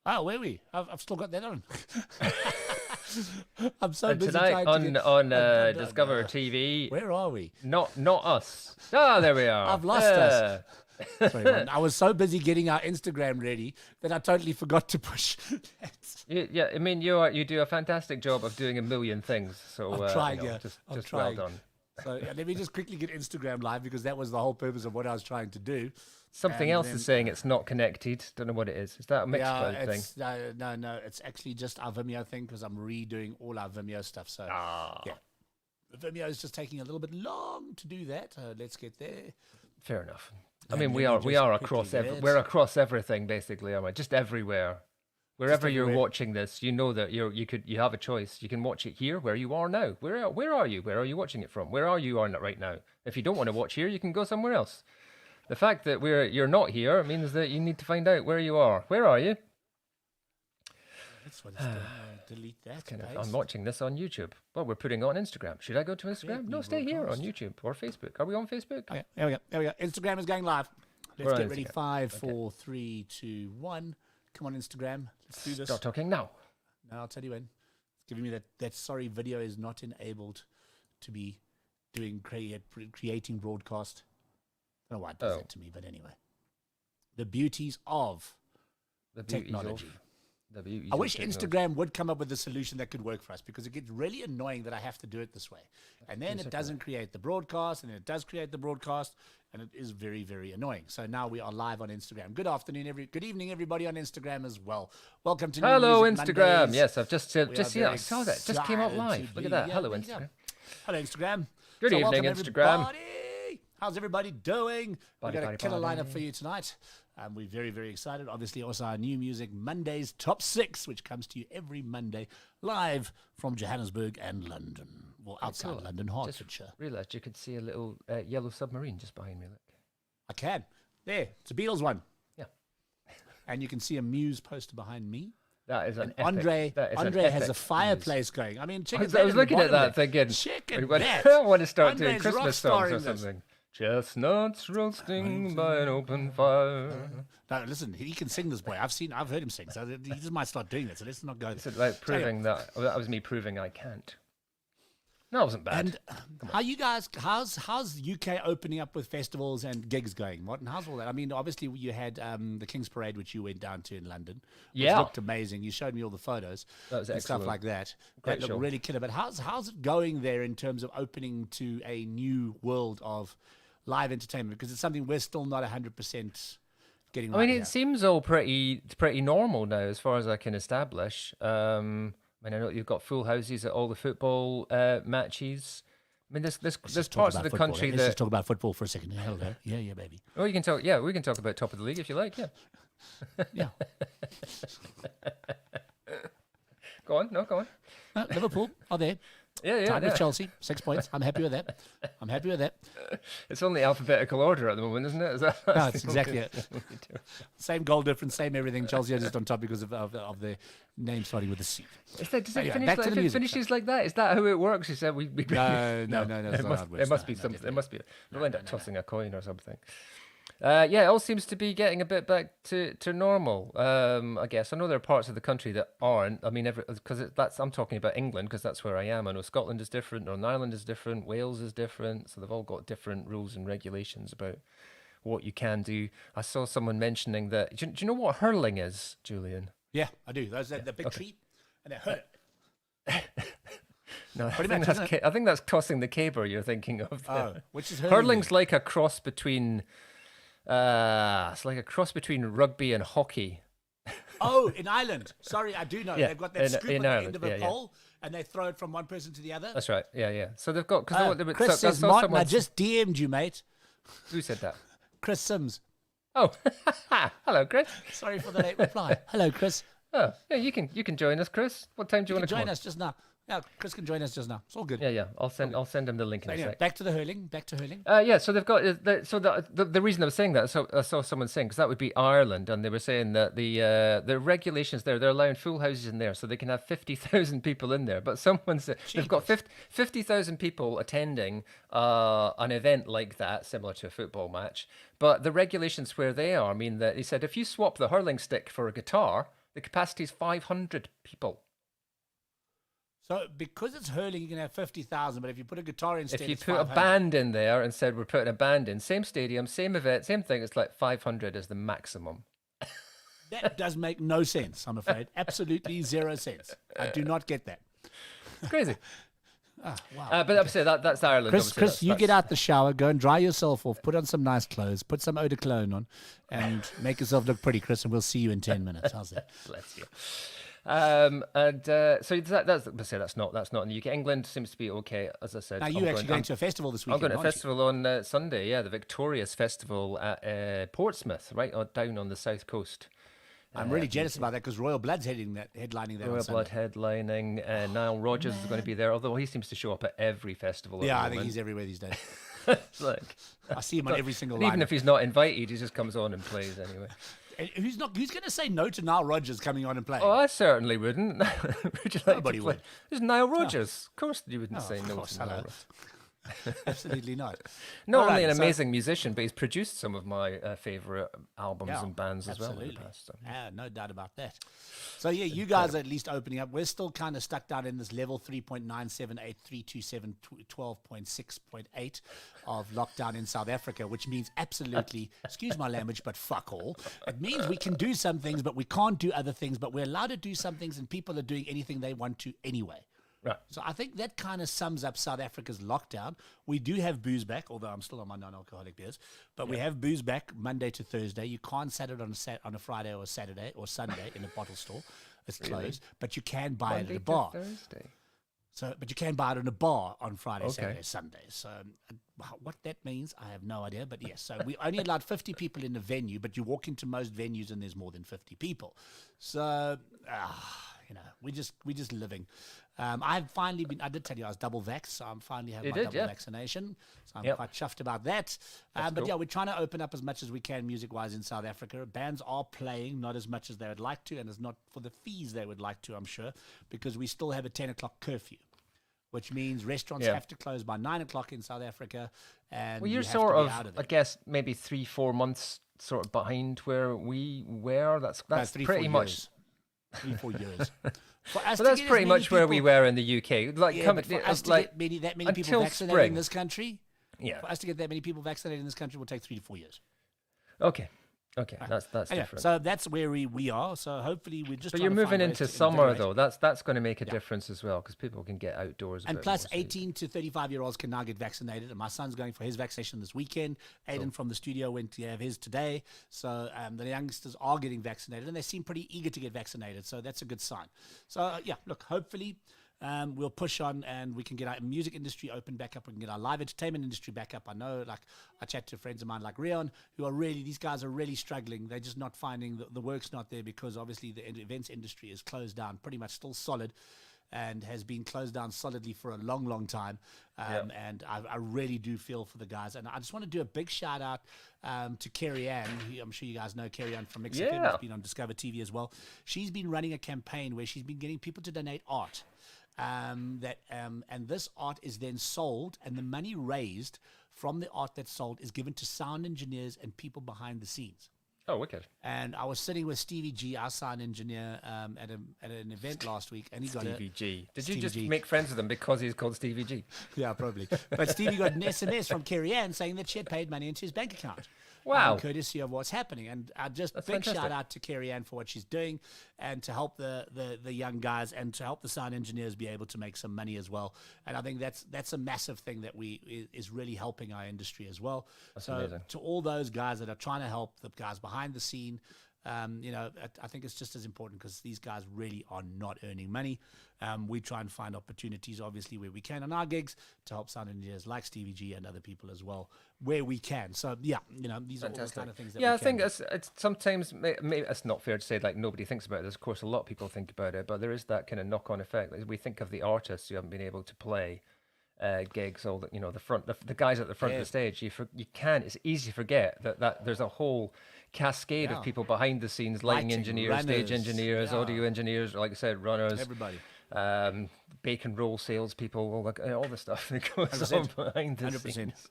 Oh, where are we? I've still got that on. I'm so And busy tonight trying to get... on Discover TV. Where are we? Not us. Ah, there we are. I've lost us. Sorry, man. I was so busy getting our Instagram ready that I totally forgot to push that. Yeah, I mean, you do a fantastic job of doing a million things. So I'm trying, just I'm well trying. done. So let me just quickly get Instagram live because that was the whole purpose of what I was trying to do. Something else is saying it's not connected. Don't know what it is. Is that a Mixcloud thing? No. It's actually just our Vimeo thing because I'm redoing all our Vimeo stuff. So yeah, the Vimeo is just taking a little bit long to do that. Let's get there. Fair enough. I mean, we are across we're across everything basically, aren't we? Just everywhere. Wherever you're watching this, you know that you have a choice. You can watch it here, where you are now. Where are you? Where are you watching it from? Where are you on it right now? If you don't want to watch here, you can go somewhere else. The fact that you're not here means that you need to find out where you are. Where are you? That's what it's doing. Delete that. I'm watching this on YouTube. Well, we're putting it on Instagram. Should I go to Instagram? No, stay here on YouTube or Facebook. Are we on Facebook? Okay, there we go. Instagram is going live. Let's get ready. 5, 4, 3, 2, 1. Come on, Instagram. Let's do this. Start talking now. No, I'll tell you when. It's giving me that sorry video is not enabled to be doing creating broadcast. I don't know why it does that to me, but anyway. The beauties of technology. I wish Instagram would come up with a solution that could work for us because it gets really annoying that I have to do it this way. And then it doesn't create the broadcast, and then it does create the broadcast, and it is very, very annoying. So now we are live on Instagram. Good afternoon, good evening, everybody on Instagram as well. Welcome to Hello, New Music Instagram. Mondays. Yes, I've just I saw that. Just came out live. Look at that. Hello, Instagram. Hello, Instagram. Good evening, Instagram. How's everybody doing? We've got a killer lineup for you tonight. We're very, very excited. Obviously, also our New Music Mondays Top 6, which comes to you every Monday, live from Johannesburg and London. Well, outside London, Hertfordshire. Just realised you could see a little yellow submarine just behind me. Look. I can. There. It's a Beatles one. Yeah. And you can see a Muse poster behind me. That is an Andre has a fireplace going. I mean, I was looking at that thinking, I want to start doing Christmas songs or something. Chestnuts roasting by an open fire. No, listen, he can sing, this boy. I've heard him sing. So he just might start doing that. So let's not go. It's like proving that was me proving I can't. No, it wasn't bad. And how you guys? How's UK opening up with festivals and gigs going? Martin, how's all that? I mean, obviously you had the King's Parade, which you went down to in London. Which looked amazing. You showed me all the photos and stuff like that. That looked really killer. But how's it going there in terms of opening to a new world of live entertainment? Because it's something we're still not 100% getting right. I mean, it seems all pretty normal now, as far as I can establish. I know you've got full houses at all the football matches. I mean, there's parts of the country that... Let's just talk about football for a second. Hello. Yeah, baby. Oh, you can talk. Yeah, we can talk about top of the league if you like. Yeah. Yeah. Go on. Liverpool are there. Yeah. Tied with Chelsea, 6 points. I'm happy with that. It's only alphabetical order at the moment, isn't it? No, it's exactly it. Same goal difference, same everything. Chelsea are just on top because of the name starting with a C. Does it finishes like that? Is that how it works? You said we No. It must be something. It must be. We'll end up tossing a coin or something. It all seems to be getting a bit back to normal. I guess I know there are parts of the country that aren't. I mean, I'm talking about England because that's where I am. I know Scotland is different, Northern Ireland is different, Wales is different. So they've all got different rules and regulations about what you can do. I saw someone mentioning that. Do you know what hurling is, Julian? Yeah, I do. Those the big tree, and they hurt. No, I think that's tossing the caber you're thinking of. Which is hurling's like a cross between. It's like a cross between rugby and hockey. Oh, in Ireland. Sorry, I do know. Yeah, they've got that scoop on the end of a pole, and they throw it from one person to the other. That's right. Yeah. So they've got... Chris says, Martin, I just DM'd you, mate. Who said that? Chris Sims. Oh, hello, Chris. Sorry for the late reply. Hello, Chris. Oh, yeah, you can join us, Chris. What time do you want to join us just now? Yeah, Chris can join us just now. It's all good. Yeah. I'll send him the link in a sec. Back to hurling. Yeah. So they've got the reason I was saying that. So I saw someone saying because that would be Ireland, and they were saying that the regulations there, they're allowing full houses in there, so they can have 50,000 people in there. But someone said they've got 50,000 people attending an event like that, similar to a football match. But the regulations where they are mean that he said if you swap the hurling stick for a guitar, The capacity is 500 people. So because it's hurling, you can have 50,000, but if you put a guitar instead, If you it's put a 500. band in there and said we're putting a band in, same stadium, same event, same thing, it's like 500 is the maximum. That does make no sense, I'm afraid. Absolutely 0 sense. I do not get that. It's crazy. Wow. But obviously that's Ireland. Chris, you get out the shower, go and dry yourself off, put on some nice clothes, put some eau de cologne on, and make yourself look pretty, Chris, and we'll see you in 10 minutes. How's that? Bless you. So that's not in the UK. England seems to be okay, as I said. Now, you're actually going to a festival this weekend, I'm going to a festival on Sunday, the Victorious Festival at Portsmouth, right down on the south coast. I'm really jealous about that because Royal Blood's headlining that. Royal Blood headlining. Nile Rodgers is going to be there, although he seems to show up at every festival. Yeah, I think he's everywhere these days. It's like, I see him on every single line. line. Even if he's not invited, he just comes on and plays anyway. Who's going to say no to Nile Rodgers coming on and playing? Oh, I certainly wouldn't. Would you like Nobody to play? would. There's Nile Rodgers. Of course you wouldn't say no course, to Nile hello. Rodgers. Absolutely not. Not only an amazing musician, but he's produced some of my favourite albums and bands as well in the past. So. No doubt about that. So yeah, you guys are at least opening up. We're still kind of stuck down in this level 3.978.327.12.6.8 of lockdown in South Africa, which means absolutely, excuse my language, but fuck all. It means we can do some things, but we can't do other things, but we're allowed to do some things, and people are doing anything they want to anyway. Right. So I think that kind of sums up South Africa's lockdown. We do have booze back, although I'm still on my non-alcoholic beers. But we have booze back Monday to Thursday. You can't set it on a Friday or a Saturday or Sunday in a bottle store. It's closed. But you can buy it at a bar. Thursday. But you can buy it in a bar on Friday, Saturday, Sunday. So what that means, I have no idea. But yes, so we only allowed 50 people in the venue, but you walk into most venues and there's more than 50 people. So, we're just living. I've finally I did tell you I was double vaxxed, so I'm finally having my double vaccination. So I'm quite chuffed about that. But cool. We're trying to open up as much as we can music-wise in South Africa. Bands are playing, not as much as they would like to, and it's not for the fees they would like to, I'm sure, because we still have a 10 o'clock curfew, which means restaurants have to close by 9 o'clock in South Africa. And well, you're sort of I guess, maybe 3-4 months sort of behind where we were. That's pretty much 3-4 years. So that's pretty much where we were in the UK. Like, for us to get that many people vaccinated in this country, for us to get that many people vaccinated in this country will take 3 to 4 years. Okay, that's different. So that's where we are. So hopefully we're just. But you're moving into summer though. That's going to make a difference as well because people can get outdoors. And plus, 18 to 35-year-olds can now get vaccinated. And my son's going for his vaccination this weekend. Aiden from the studio went to have his today. So the youngsters are getting vaccinated, and they seem pretty eager to get vaccinated. So that's a good sign. So look, hopefully. We'll push on and we can get our music industry open back up. We can get our live entertainment industry back up. I know, like, I chat to friends of mine like Rion, these guys are really struggling. They're just not finding the work's not there because obviously the events industry is closed down, pretty much still solid, and has been closed down solidly for a long, long time. And I really do feel for the guys. And I just want to do a big shout out to Carrie Ann. I'm sure you guys know Carrie Ann from Mixfm. She's been on DiscovrTV as well. She's been running a campaign where she's been getting people to donate art. And this art is then sold, and the money raised from the art that's sold is given to sound engineers and people behind the scenes. Oh, wicked. And I was sitting with Stevie G, our sound engineer, at an event last week, and he got Stevie G. Did you Stevie just G. make friends with him because he's called Stevie G? Yeah, probably. But Stevie got an SMS from Carrie Ann saying that she had paid money into his bank account. Wow. Courtesy of what's happening. And just That's big fantastic. shout out to Carrie Ann for what she's doing and to help the young guys and to help the sound engineers be able to make some money as well. And I think that's a massive thing that is really helping our industry as well. That's so amazing. To all those guys that are trying to help the guys behind the scene, I think it's just as important because these guys really are not earning money. We try and find opportunities, obviously, where we can on our gigs to help sound engineers like Stevie G and other people as well, where we can. So, these are all the kind of things that we can I think do. it's sometimes, maybe it's not fair to say like nobody thinks about this. Of course, a lot of people think about it, but there is that kind of knock-on effect. Like, we think of the artists who haven't been able to play gigs, all the guys at the front of the stage. It's easy to forget that there's a whole cascade of people behind the scenes, lighting engineers, runners, stage engineers, audio engineers, like I said, runners, everybody, bacon roll salespeople, all the stuff that goes on behind the 100%. Scenes.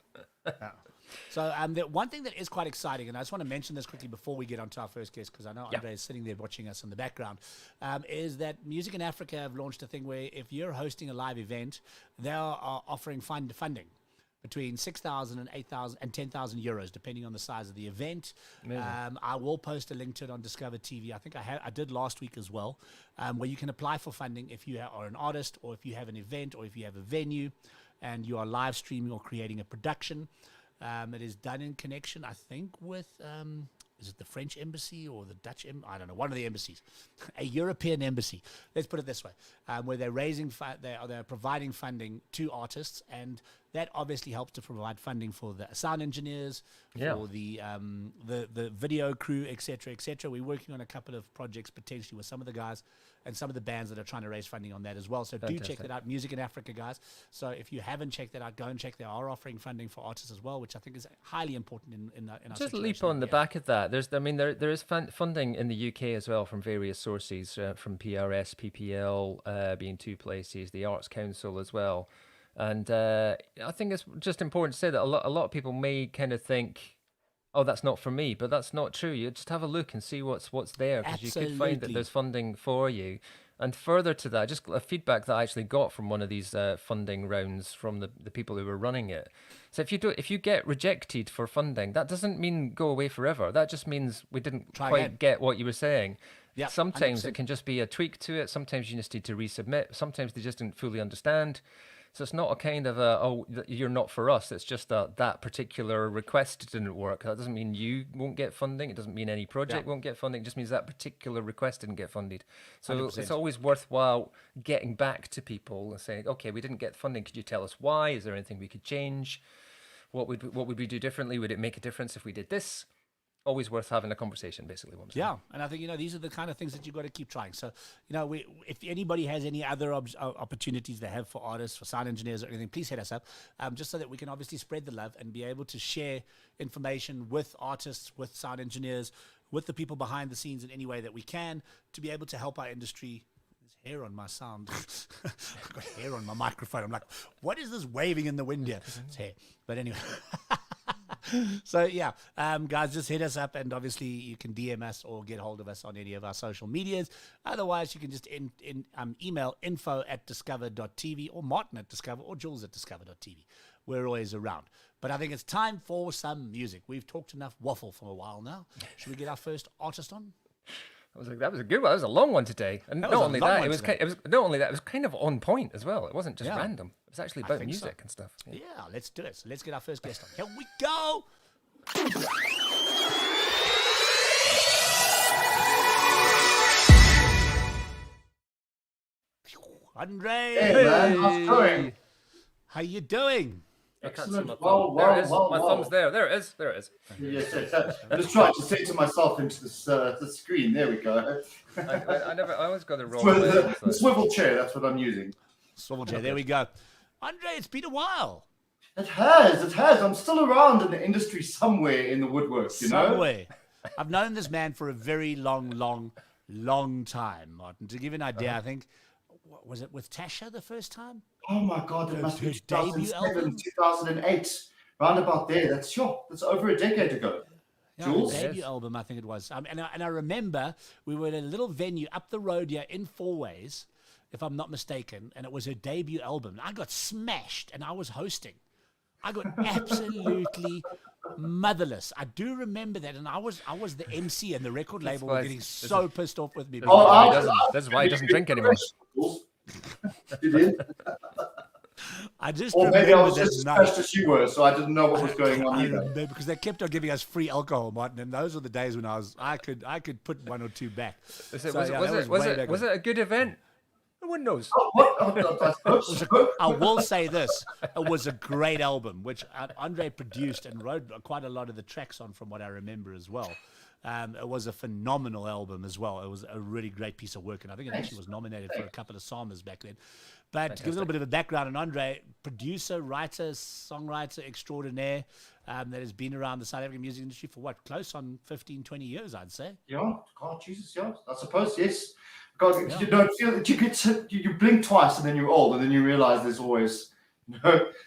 So the one thing that is quite exciting, and I just want to mention this quickly before we get on to our first guest, because I know Andre is sitting there watching us in the background, is that Music in Africa have launched a thing where if you're hosting a live event, they are offering funding between 6,000 and 8,000 and 10,000 euros, depending on the size of the event. I will post a link to it on DiscovrTV. I think I did last week as well, where you can apply for funding if you are an artist, or if you have an event, or if you have a venue, and you are live streaming or creating a production. It is done in connection, I think, with is it the French embassy or the Dutch I don't know, one of the embassies, a European embassy. Let's put it this way, where they're raising, they're providing funding to artists, and that obviously helps to provide funding for the sound engineers, for the video crew, etc., etc. We're working on a couple of projects potentially with some of the guys and some of the bands that are trying to raise funding on that as well. So do check that out, Music in Africa, guys. So if you haven't checked that out, go and check. They are offering funding for artists as well, which I think is highly important in our Just leap on the back of that. There is funding in the UK as well from various sources, from PRS, PPL being two places, the Arts Council as well. And I think it's just important to say that a lot of people may kind of think, oh, that's not for me, but that's not true. You just have a look and see what's there, because you could find that there's funding for you. And further to that, just a feedback that I actually got from one of these funding rounds from the people who were running it. So if you get rejected for funding, that doesn't mean go away forever. That just means we didn't quite get what you were saying. Yeah, sometimes 100%. It can just be a tweak to it. Sometimes you just need to resubmit. Sometimes they just didn't fully understand. So it's not a kind of you're not for us. It's just that particular request didn't work. That doesn't mean you won't get funding. It doesn't mean any project won't get funding. It just means that particular request didn't get funded. So 100%. It's always worthwhile getting back to people and saying, okay, we didn't get funding. Could you tell us why? Is there anything we could change? What would we do differently? Would it make a difference if we did this? Always worth having a conversation, basically. Yeah, and I think, these are the kind of things that you've got to keep trying. So, if anybody has any other opportunities they have for artists, for sound engineers or anything, please hit us up, just so that we can obviously spread the love and be able to share information with artists, with sound engineers, with the people behind the scenes in any way that we can, to be able to help our industry. There's hair on my sound. I've got hair on my microphone. I'm like, what is this waving in the wind here? It's hair. But anyway. So guys, just hit us up, and obviously you can DM us or get hold of us on any of our social medias. Otherwise, you can just email info@discover.tv, or Martin at Discover, or Jules at discover.tv. We're always around. But I think it's time for some music. We've talked enough waffle for a while now. Should we get our first artist on? That was a good one. That was a long one today, and not only that, it was kind of on point as well. It wasn't just random. It was actually about music and stuff. Yeah, let's do it. So let's get our first guest on. Here we go. Andre. Hey man, how's it going? How you doing? Excellent. My thumb's there. There it is. Yes. I just tried to say to myself into the screen. There we go. I always got the wrong the swivel chair. That's what I'm using. Swivel chair. There we go. Andre, it's been a while. It has. I'm still around in the industry somewhere in the woodwork. Somewhere. I've known this man for a very long time, Martin. To give you an idea, I think, was it with Tasha the first time? Oh my God, it must be 2007, 2008, round about there. That's over a decade ago. Yeah, Jules? Debut album, I think it was. And I remember we were at a little venue up the road here in Four Ways, if I'm not mistaken, and it was her debut album. I got smashed, and I was hosting. I got absolutely motherless. I do remember that, and I was the MC, and the record label were getting so pissed off with me. That's why he doesn't drink anymore. You did? I just or maybe I was just as fast as you were, so I didn't know what was going on either. Because they kept on giving us free alcohol, Martin, and those were the days when I could put one or two back. Was it a good event? No one knows. I will say this: it was a great album, which Andre produced and wrote quite a lot of the tracks on, from what I remember as well. It was a phenomenal album as well. It was a really great piece of work, and I think it actually was nominated for a couple of SAMAs back then. But Fantastic. To give a little bit of a background on Andre, producer, writer, songwriter extraordinaire, that has been around the South African music industry for close on 15, 20 years, I'd say. Yeah, God, Jesus, yeah, I suppose, yes. God, you don't feel that you blink twice and then you're old, and then you realize there's always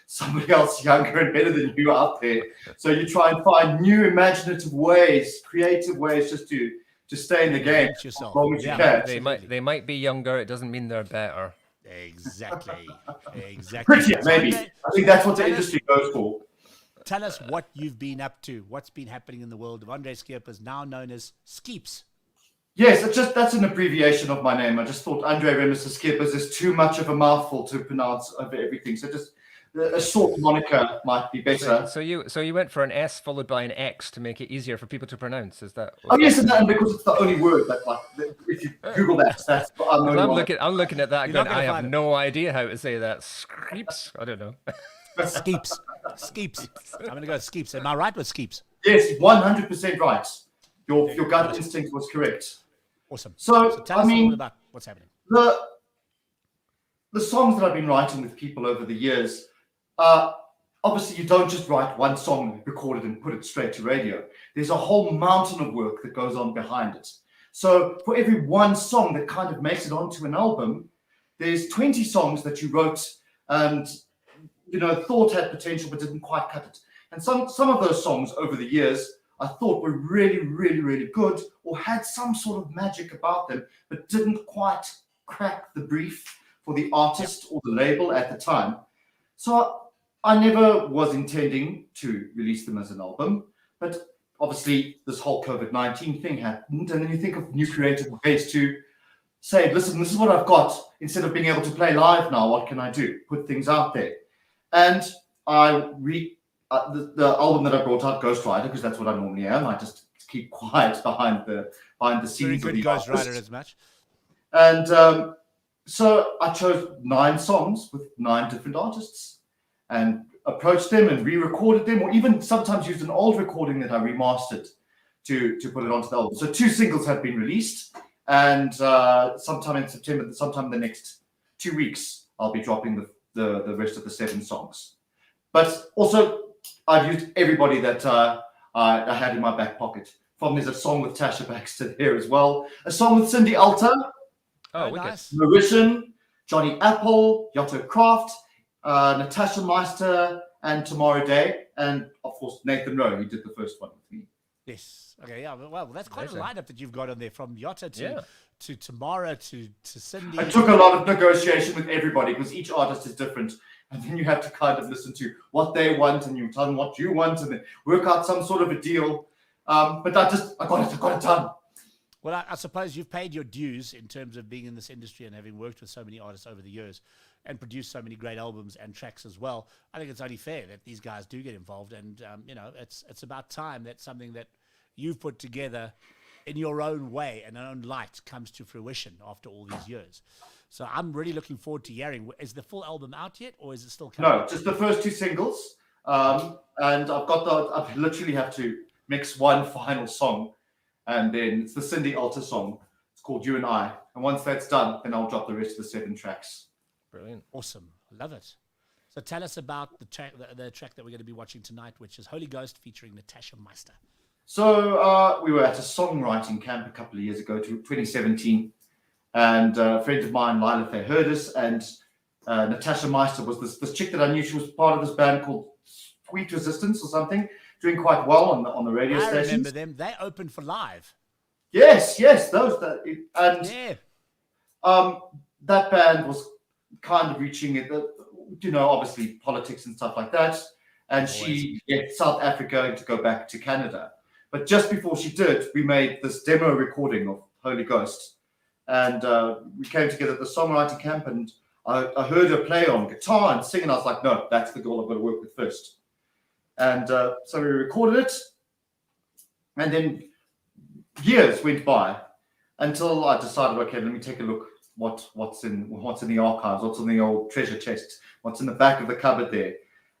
somebody else younger and better than you out there. So you try and find new imaginative ways, creative ways just to stay in the game as long as you can. They might be younger. It doesn't mean they're better. Exactly. Prettier, maybe. I think that's what the industry goes for. Tell us what you've been up to. What's been happening in the world of Andre Sxeeps, now known as Sxeeps. Yes, that's an abbreviation of my name. I just thought Andre Sxeeps is too much of a mouthful to pronounce over everything. So just a short moniker might be better. So you went for an S followed by an X to make it easier for people to pronounce. Is that? Oh yes, and because it's the only word that, like, if you Google that, that's. I'm looking at that. Going, I have no idea how to say that. Sxeeps. I don't know. Sxeeps. I'm going to go Sxeeps. Am I right with Sxeeps? Yes, 100% right. Your gut instinct was correct. Awesome. So tell us all about what's happening. The songs that I've been writing with people over the years, obviously you don't just write one song, record it and put it straight to radio. There's a whole mountain of work that goes on behind it. So for every one song that kind of makes it onto an album, there's 20 songs that you wrote and thought had potential but didn't quite cut it. And some of those songs over the years I thought were really, really, really good or had some sort of magic about them, but didn't quite crack the brief for the artist or the label at the time. So I never was intending to release them as an album, but obviously this whole COVID-19 thing happened, and then you think of new creative ways to say, listen, this is what I've got. Instead of being able to play live now, what can I do? Put things out there. And the album that I brought out, Ghostwriter, because that's what I normally am. I just keep quiet behind the scenes. Very good Ghostwriter as much. And so I chose 9 songs with 9 different artists and approached them and re-recorded them, or even sometimes used an old recording that I remastered to put it onto the album. So 2 singles have been released, and sometime in September, sometime in the next 2 weeks, I'll be dropping the rest of the 7 songs. But also, I've used everybody that I had in my back pocket. There's a song with Tasha Baxter there as well. A song with Cindy Alta. Oh, nice. Mauritian, Johnny Apple, Yotto Craft, Natasha Meister, and Tomorrow Day. And, of course, Nathan Rowe, who did the first one with me. Yes. Okay, yeah. Well, that's quite a lineup that you've got on there, from Yotto to Tamara to Cindy. I took a lot of negotiation with everybody because each artist is different. And then you have to kind of listen to what they want, and you tell them what you want, and then work out some sort of a deal. But I got it done. Well, I suppose you've paid your dues in terms of being in this industry and having worked with so many artists over the years and produced so many great albums and tracks as well. I think it's only fair that these guys do get involved, and it's about time that something that you've put together in your own way and own light comes to fruition after all these years. So I'm really looking forward to hearing. Is the full album out yet, or is it still coming? No, just the first 2 singles. And I literally have to mix one final song, and then it's the Cindy Alta song. It's called You and I. And once that's done, then I'll drop the rest of the 7 tracks. Brilliant. Awesome. Love it. So tell us about the track that we're going to be watching tonight, which is Holy Ghost featuring Natasha Meister. So we were at a songwriting camp a couple of years ago, 2017. And a friend of mine, Lila Faye, heard us, and Natasha Meister was this chick that I knew. She was part of this band called Sweet Resistance or something, doing quite well on the radio stations. I remember them. They opened for live. Yes, that band was kind of reaching it, obviously politics and stuff like that. And she left South Africa to go back to Canada. But just before she did, we made this demo recording of Holy Ghost. And we came together at the songwriting camp, and I heard her play on guitar and sing, and I was like, no, that's the girl I've got to work with first. And so we recorded it, and then years went by until I decided, okay, let me take a look what's in the archives, what's in the old treasure chest, what's in the back of the cupboard there. And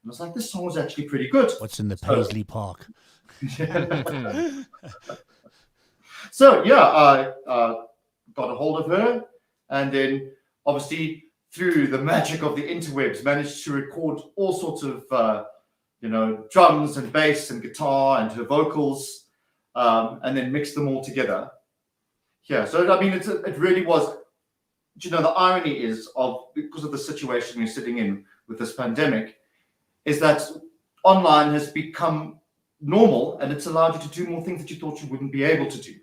I was like, this song was actually pretty good. What's in the Paisley Park? So yeah, I got a hold of her, and then obviously through the magic of the interwebs managed to record all sorts of drums and bass and guitar and her vocals, and then mix them all together. Yeah, so I mean, it really was. The irony is because of the situation we're sitting in with this pandemic is that online has become normal, and it's allowed you to do more things that you thought you wouldn't be able to do.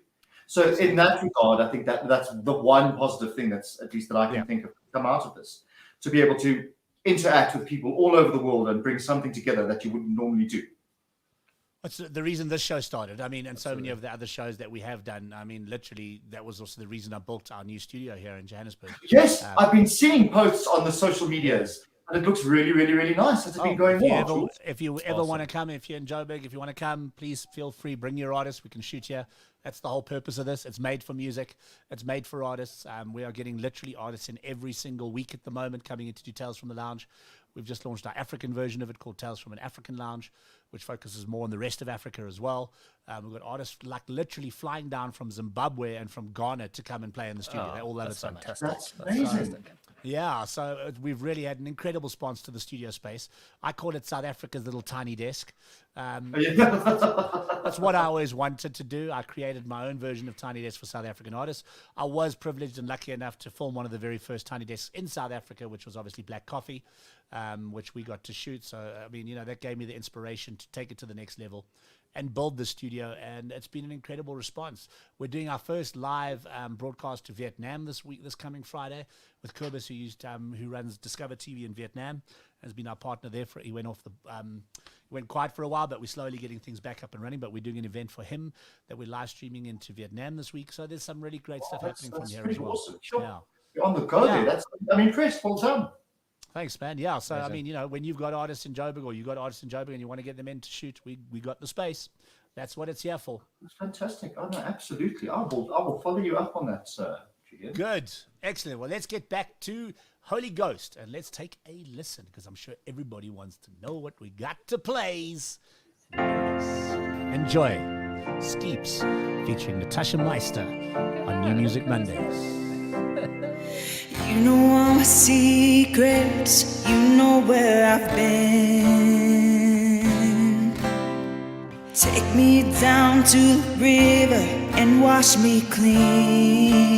So in that regard, I think that's the one positive thing that's, at least that I can think of, come out of this, to be able to interact with people all over the world and bring something together that you wouldn't normally do. That's the reason this show started. I mean, and so many of the other shows that we have done. I mean, literally, that was also the reason I built our new studio here in Johannesburg. Yes, I've been seeing posts on the social medias, and it looks really, really, really nice. It's been going well. If you ever want to come, if you're in Joburg, if you want to come, please feel free. Bring your artists. We can shoot here. That's the whole purpose of this. It's made for music. It's made for artists. We are getting literally artists in every single week at the moment coming in to do Tales from the Lounge. We've just launched our African version of it called Tales from an African Lounge, which focuses more on the rest of Africa as well. We've got artists like literally flying down from Zimbabwe and from Ghana to come and play in the studio. They all love it so much. That's amazing. Yeah, so we've really had an incredible response to the studio space. I call it South Africa's little tiny desk. That's what I always wanted to do. I created my own version of Tiny Desk for South African artists. I was privileged and lucky enough to film one of the very first Tiny Desks in South Africa, which was obviously Black Coffee, which we got to shoot. So, I mean, that gave me the inspiration to take it to the next level and build the studio, and it's been an incredible response. We're doing our first live broadcast to Vietnam this coming Friday, with Kobus, who runs DiscovrTV in Vietnam, has been our partner there. He went went quiet for a while, but we're slowly getting things back up and running. But we're doing an event for him that we're live streaming into Vietnam this week. So there's some really great stuff happening from here as well. Awesome. Sure. Yeah. You're on the go there. I'm impressed. Well done. Thanks, man. Yeah, so I mean, when you've got artists in Joburg, or you've got artists in Joburg and you want to get them in to shoot, we got the space. That's what it's here for. It's fantastic. Oh, no, absolutely. I will follow you up on that, sir. Julian. Good. Excellent. Well, let's get back to Holy Ghost and let's take a listen, because I'm sure everybody wants to know what we got to plays. Enjoy Sxeeps featuring Natasha Meister on New Music Mondays. You know all my secrets, you know where I've been. Take me down to the river and wash me clean.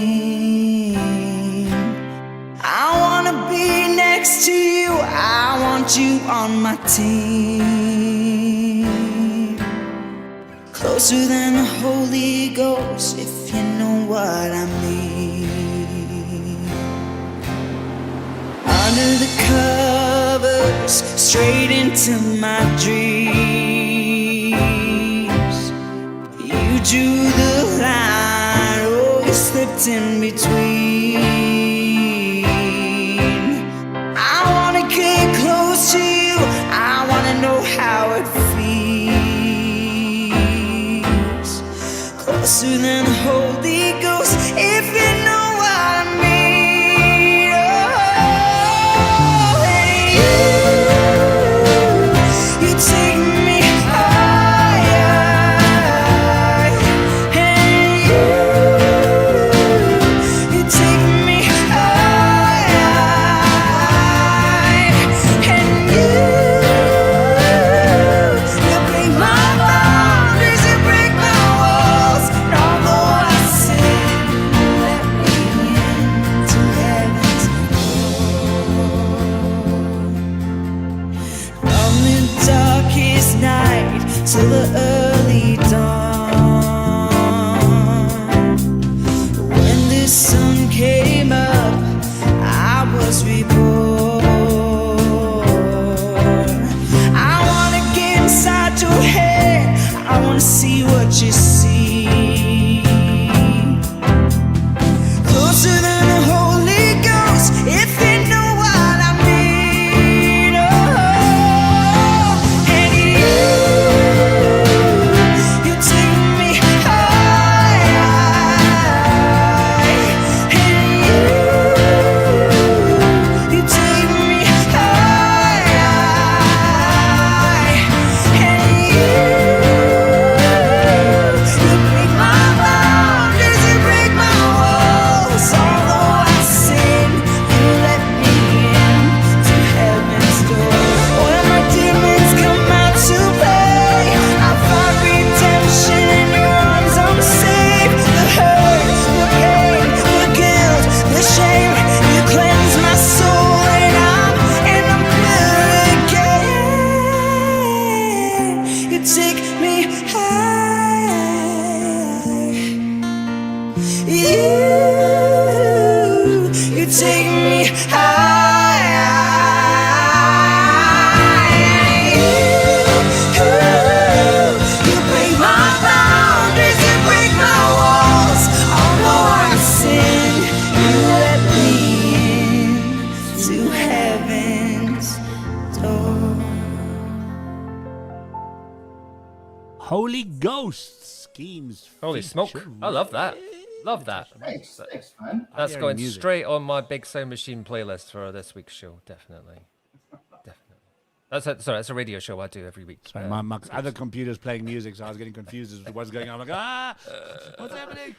I wanna be next to you, I want you on my team. Closer than the Holy Ghost, if you know what I mean. Under the covers, straight into my dreams. You drew the line, oh, you slipped in between. I wanna get close to you, I wanna know how it feels. Closer than the Holy Ghost, if you know what I mean. Till the early dawn, when the sun came up, I was reborn. I wanna get inside your head, I wanna see what you see. Closer than the Holy Ghost, if you know what I mean. Oh, and you take me high. you take me high. You break my boundaries, you break my walls. Although I'm sin, you let me in to heaven's door. Holy Ghost schemes. Holy smoke. I love that. Love that. Thanks, man. That's Hearing going music. straight on my Big Sound Machine playlist for this week's show. Definitely. Definitely. That's a radio show I do every week. Sorry, my other computer's playing music, so I was getting confused as to what's going on. I'm like, what's happening?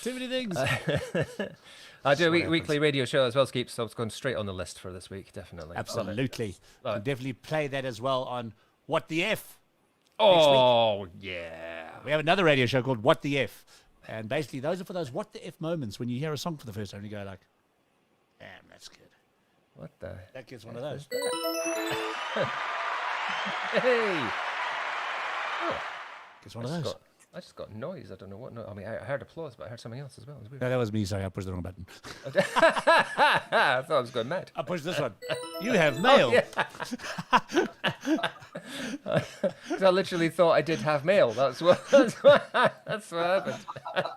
Too many things. I do a weekly radio show as well, Sxeeps, so it's going straight on the list for this week, definitely. Absolutely. Love We'll it. definitely play that as well on What the F. Oh, yeah. We have another radio show called What the F. And basically, those are for those What the F moments when you hear a song for the first time and you go like, damn, that's good. What the? That gets one of those. Hey! Gets one of those. I just got noise. I don't know what. I mean, I heard applause, but I heard something else as well. It was weird. No, that was me. Sorry, I pushed the wrong button. I thought I was going mad. I pushed this one. You have mail. Because I literally thought I did have mail. That's what happened.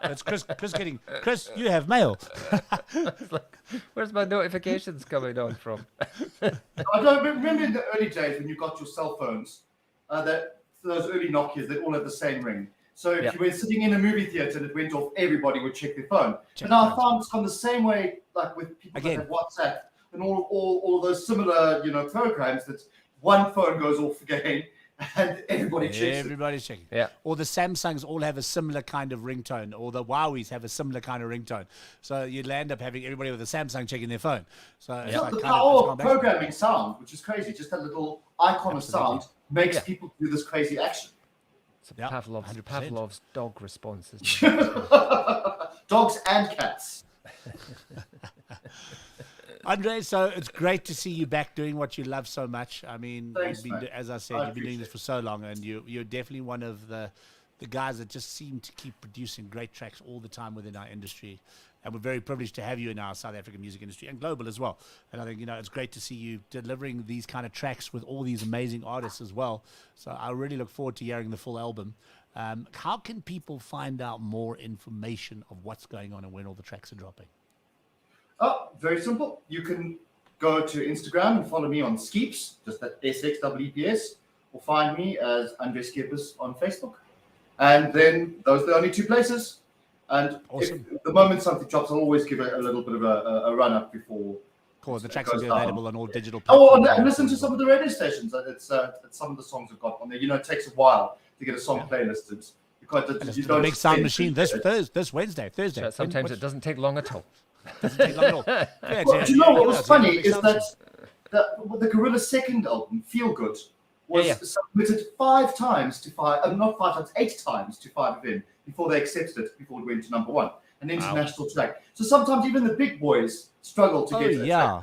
That's Chris getting, Chris, you have mail. It's like, where's my notifications coming on from? I don't remember in the early days when you got your cell phones, that those early Nokias, they all had the same ring. So if you were sitting in a movie theater and it went off, everybody would check their phone. But now I found it's gone the same way, like with people that have WhatsApp and all those similar, programs, that one phone goes off again and everybody checks it. Everybody's checking. Yeah. Or the Samsungs all have a similar kind of ringtone, or the Huawei's have a similar kind of ringtone. So you'd end up having everybody with a Samsung checking their phone. So it's like the kind power of of programming sound, which is crazy. Just that little icon of sound makes people do this crazy action. It's Pavlov's dog response, isn't it? Dogs and cats. Andre, so it's great to see you back doing what you love so much. I mean, Thanks, as I said, you've been doing this for so long, and you're definitely one of the guys that just seem to keep producing great tracks all the time within our industry. And we're very privileged to have you in our South African music industry and global as well. And I think, it's great to see you delivering these kind of tracks with all these amazing artists as well. So I really look forward to hearing the full album. How can people find out more information of what's going on and when all the tracks are dropping? Oh, very simple. You can go to Instagram and follow me on Sxeeps, just that SXEEPS, or find me as Andre Sxeeps on Facebook. And then those are the only two places. And Awesome. if the moment something drops, I'll always give it a little bit of a run up before. Of course, the tracks will be available on all digital Oh, platforms. and listen to some of the radio stations. It's some of the songs I've got on there. It takes a while to get a song playlisted. Because you don't Big Sound Machine this Thursday. So sometimes it doesn't take long at all. Doesn't take long at all. Yeah, Well, do you know what was funny Big is Sound that the Gorilla's second album, Feel Good, was submitted 8 times to 5FM before they accepted it, before it went to number 1, an international track. So sometimes even the big boys struggle to get it. Yeah.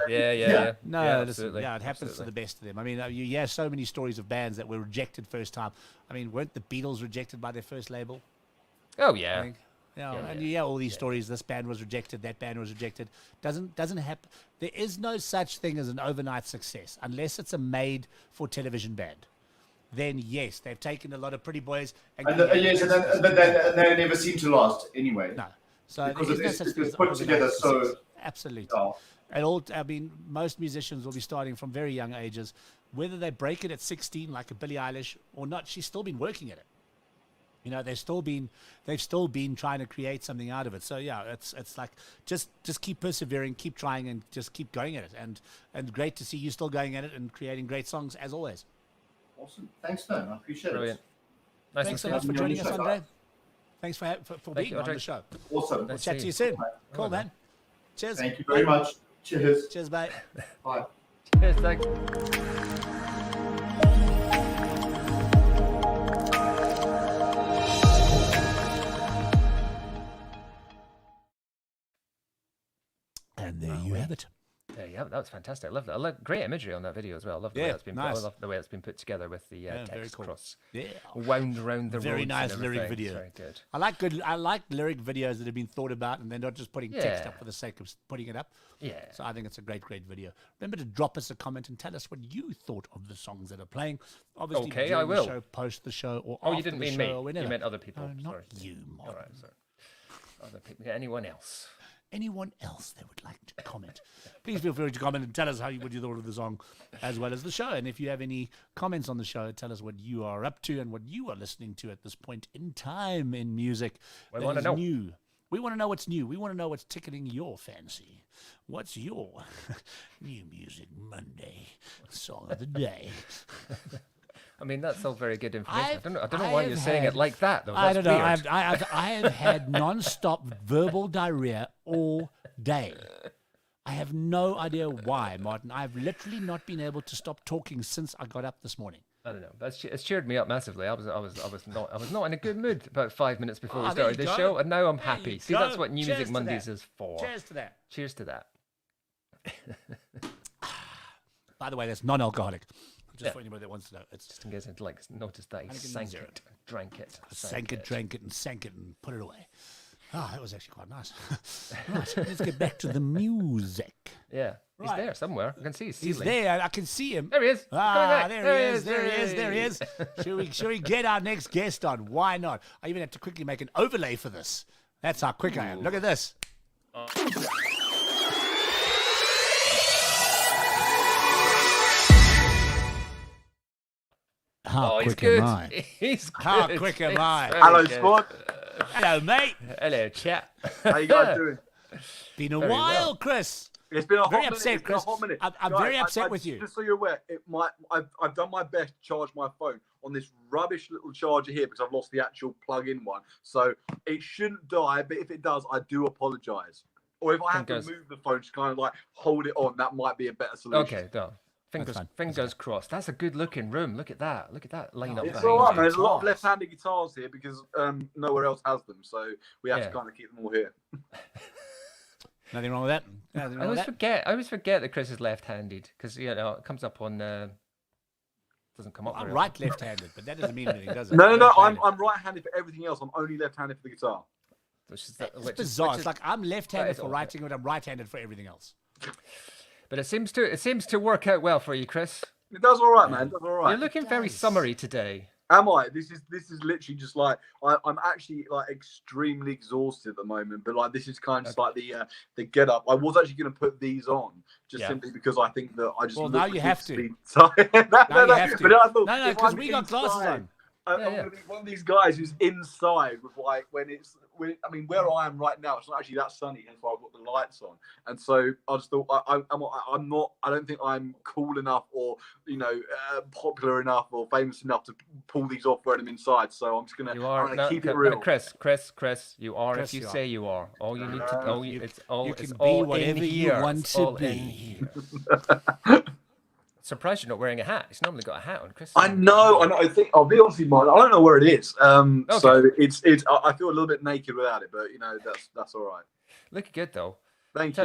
No, listen, it happens to the best of them. I mean, you hear so many stories of bands that were rejected first time. I mean, weren't the Beatles rejected by their first label? Oh, yeah. And you hear all these stories. This band was rejected. That band was rejected. Doesn't happen. There is no such thing as an overnight success unless it's a made-for-television band. Then yes, they've taken a lot of pretty boys and they never seem to last anyway. No, so because it's put together so absolutely. And most musicians will be starting from very young ages, whether they break it at 16 like a Billie Eilish or not. She's still been working at it. They've still been trying to create something out of it. So yeah, it's like just keep persevering, keep trying, and just keep going at it. And great to see you still going at it and creating great songs as always. Awesome. Thanks, man. I appreciate Brilliant. it. Thanks so much for joining us, Andre. Thanks for being on the show. Awesome. We'll chat to you soon. Cool, man. Cheers. Thank you very much. Cheers. Cheers, mate. Bye. Cheers, thanks. And there you have it. Yeah, that was fantastic. I love that. I love great imagery on that video as well. I love the way it's been. Nice. I love the way it's been put together with the text cool. cross. Yeah, wound around the very roads nice and lyric everything. video. Very good. I like lyric videos that have been thought about, and they're not just putting text up for the sake of putting it up. Yeah. So I think it's a great video. Remember to drop us a comment and tell us what you thought of the songs that are playing. Obviously, Okay, during I will. The show, post the show, or Oh, after you didn't the mean show, me. or whenever. You meant other people. No, not Sorry. you, Martin. All right, sorry. Other people. Yeah, anyone else? Anyone else that would like to comment, please feel free to comment and tell us what you thought of the song as well as the show. And if you have any comments on the show, tell us what you are up to and what you are listening to at this point in time in music. We want to know. New. We want to know what's new. We want to know what's tickling your fancy. What's your New Music Monday song of the day? I mean, that's all very good information. I don't know I why have you're saying it like that, though. I That's don't know. weird. I have had non-stop verbal diarrhea all day. I have no idea why, Martin. I've literally not been able to stop talking since I got up this morning. I don't know. It's cheered me up massively. I was not in a good mood about 5 minutes before we started this show, and now I'm happy. See, that's what New Music Mondays is for. Cheers to that. Cheers to that. By the way, that's non-alcoholic. Just for anybody that wants to know. It's Just in case I'd like noticed that he sank it, drank it, sank it, drank it, and sank it, and put it away. Oh, that was actually quite nice. Right, let's get back to the music. Yeah, he's Right. there somewhere. I can see his He's ceiling. there. I can see him. There he is. Ah, there he is. There he is. There he is. Shall we get our next guest on? Why not? I even had to quickly make an overlay for this. That's how quick I am. Look at this. How he's quick good. am I? He's good. How quick am He's I? very Hello, good. squad. Hello, mate. Hello, chap. How you guys doing? Been a Very while, well. Chris. It's been a Very hot upset, minute. It's been a Chris. hot minute. I'm Guys, very upset with you. Just so you're aware, I've done my best to charge my phone on this rubbish little charger here because I've lost the actual plug-in one. So it shouldn't die, but if it does, I do apologise. Or if I have to move the phone, just kind of like hold it on, that might be a better solution. Okay, no. Fingers crossed. That's a good-looking room. Look at that. Look at that lineup. It's behind all right, you. man. There's a lot of left-handed guitars here because nowhere else has them. So we have Yeah. to kind of keep them all here. Nothing wrong with that. Nothing I wrong with always that. forget that Chris is left-handed because it comes up on doesn't come up. I'm very right left-handed, but that doesn't mean anything, does it? No. Left-handed. I'm right-handed for everything else. I'm only left-handed for the guitar. Which is, It's bizarre. It's like I'm left-handed is for awful. writing, but I'm right-handed for everything else. but it seems to work out well for you, Chris. It does all right, man. It does all right. You're looking very summery today. Am I? This is literally just like I'm actually like extremely exhausted at the moment. But like this is kind of just like the get up. I was actually going to put these on just simply because I think that I just. Well, look now you have to. ridiculously tired. Now you have to. But I thought, No, if because I'm we got glasses inside, on. I'm going to be one of these guys who's inside with like I mean, where I am right now, it's not actually that sunny, hence why I've got the lights on. And so I just thought I'm not. I don't think I'm cool enough, or popular enough, or famous enough to pull these off when I'm inside. So I'm just gonna. You are I'm gonna keep it real. Chris. You are Chris, if you you say you are. All you need to know. It's all. You can it's be all whatever in you here. want It's to all in be. here. Surprised you're not wearing a hat. He's normally got a hat on, Chris. I know. I think I'll be honest with you, Martin. I don't know where it is. So it's. I feel a little bit naked without it, but that's all right. Looking good though. Thank you.